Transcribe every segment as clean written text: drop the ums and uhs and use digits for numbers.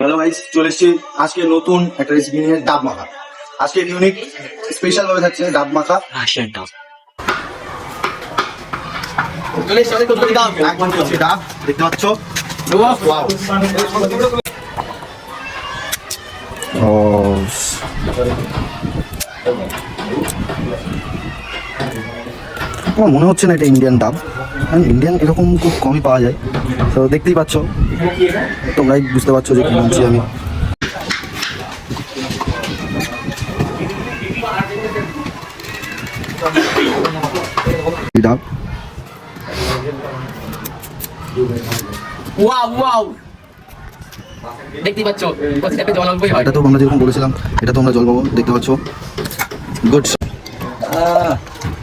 Hello guys, চলে এসেছি আজকে নতুন একটা রেসিপি নিয়ে, ডাব মাখা। আজকে ইউনিক স্পেশাল ভাবে থাকছে ডাব মাখা। চলে এসেছি অনেক নতুন ডাব, একদম হচ্ছে ডাব দেখতে পাচ্ছ। ওয়াও, আমার মনে হচ্ছে না এটা ইন্ডিয়ান ডাব, কারণ ইন্ডিয়ান এরকম খুব কমই পাওয়া যায়। তো দেখতেই পাচ্ছ, তোমরাই বুঝতে পারছো যে কি বলছি আমি। ডাব দেখতেই পাচ্ছ, জল অল্পই হয়। এটা তো আমরা যেরকম বলেছিলাম, এটা তো আমরা জল পাবো, দেখতে পাচ্ছ। গুড।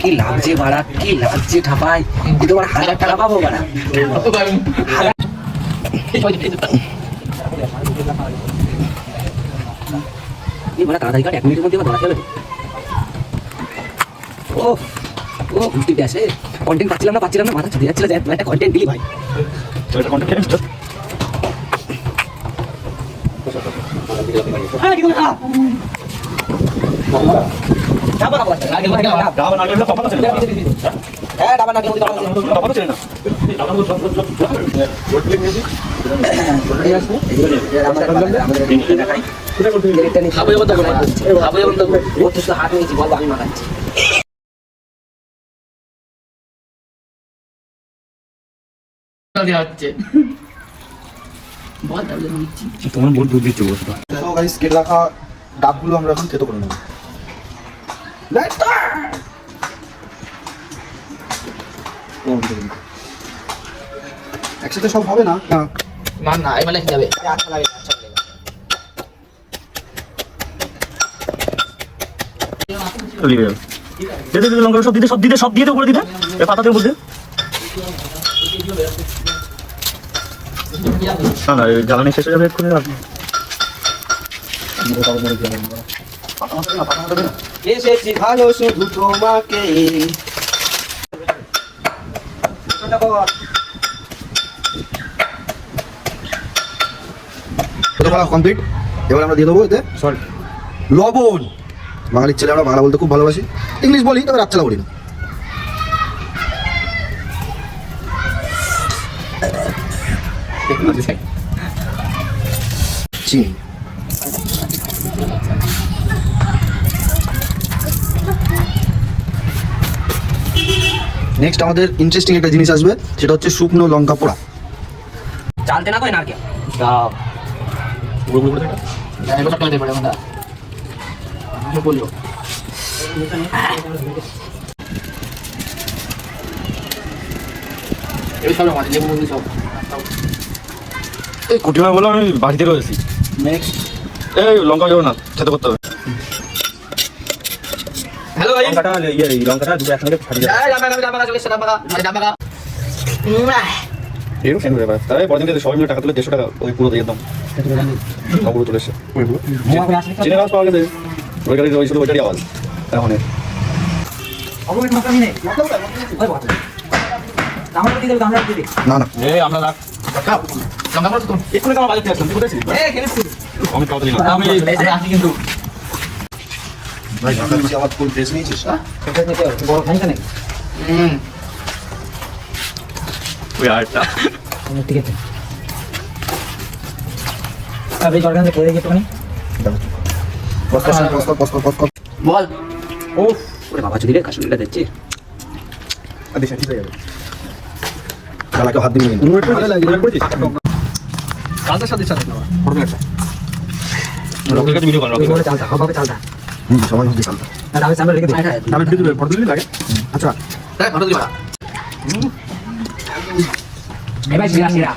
কি লাগছে বাড়া, কি লাগছে ঠাপাই, কিন্তু আমার 1000 টাকা পাবো বাড়া। তাড়াতাড়ি কাট, 1 মিনিটের মধ্যে বানাতে হবে। ও ও ঘুরতে আসে, কন্টেন্ট পাচ্ছিলাম না, মাথা ছুটে যাচ্ছিল যে একটা কন্টেন্ট দিলি ভাই। হাত নিয়েছি, বল আমি মাখাচ্ছি। তোমার বহুত দুধ দিচ্ছে বসে। তো গাইস, কেটে রাখা ডাবগুলো আমরা এখন থেতো করে নেব। একসাথে সব হবে না, না এবার লেখা যাবে। লঙ্কা সব দিয়ে উপরে দিতে পাতাতে বলতে না, জ্বালানি শেষ হয়ে যাবে এক্ষুনি। এসেছি ভালো শুধু তোমাকে। কমপ্লিট। এবার আমরা দিয়ে দেবো এতে সল্ট, লবণ। বাঙালির ছেলে, আমরা বাংলা বলতে খুব ভালোবাসি, ইংলিশ বলি তবে রাতচালা বলি না। চিনি। নেক্সট আমাদের ইন্টারেস্টিং একটা জিনিস আসবে, সেটা হচ্ছে শুকনো লঙ্কা পোড়া। চালতে না করে নারকেল এই কুটিমা বলো, আমি বাড়িতে রয়েছি। নেক্সট এই লঙ্কা যাবো না, খেতে করতে হবে। হ্যালো গাইস, লঙ্কাটা দুটো একসঙ্গে ফাটিয়ে তাই পরদিন সবাই মিলে টাকা তুলে 150 টাকা ওই পুরো দিয়ে দাম পুরো তুলে এসে চিনে গাছ পাওয়া গেছে, ওই গাড়ি ওই শুধু ওইটারই আওয়াজ এখন। না না, আমরা এক্ষুনি আমার বাজারতে আসলাম, বুঝেছি আমি তাড়াতাড়ি কিন্তু ভাই ঢাকা দিচ্ছি, আমার ফুল ড্রেস নিয়েছিস? বড় খানিকা নেই। ওই আরেকটা ঠিক আছে, এই জলখান খেয়ে দেখি একটুখানি। বল। ও ওরে বাবা, যদি রে কাশ্মীরটা দিচ্ছি। ঠিক আছে, কালাকে হাত দিয়ে নিন। কালটার সাথে সাথে রকের কাছে ভিডিও কর, রকের চালটা হবে, চালটা সবাই হচ্ছে চালটা। আমি সামনে রেখে দিই। আমি ভিডিও দিলে ফটো দিলে লাগে। আচ্ছা, তাই ফটো দিবা। এবার সিরা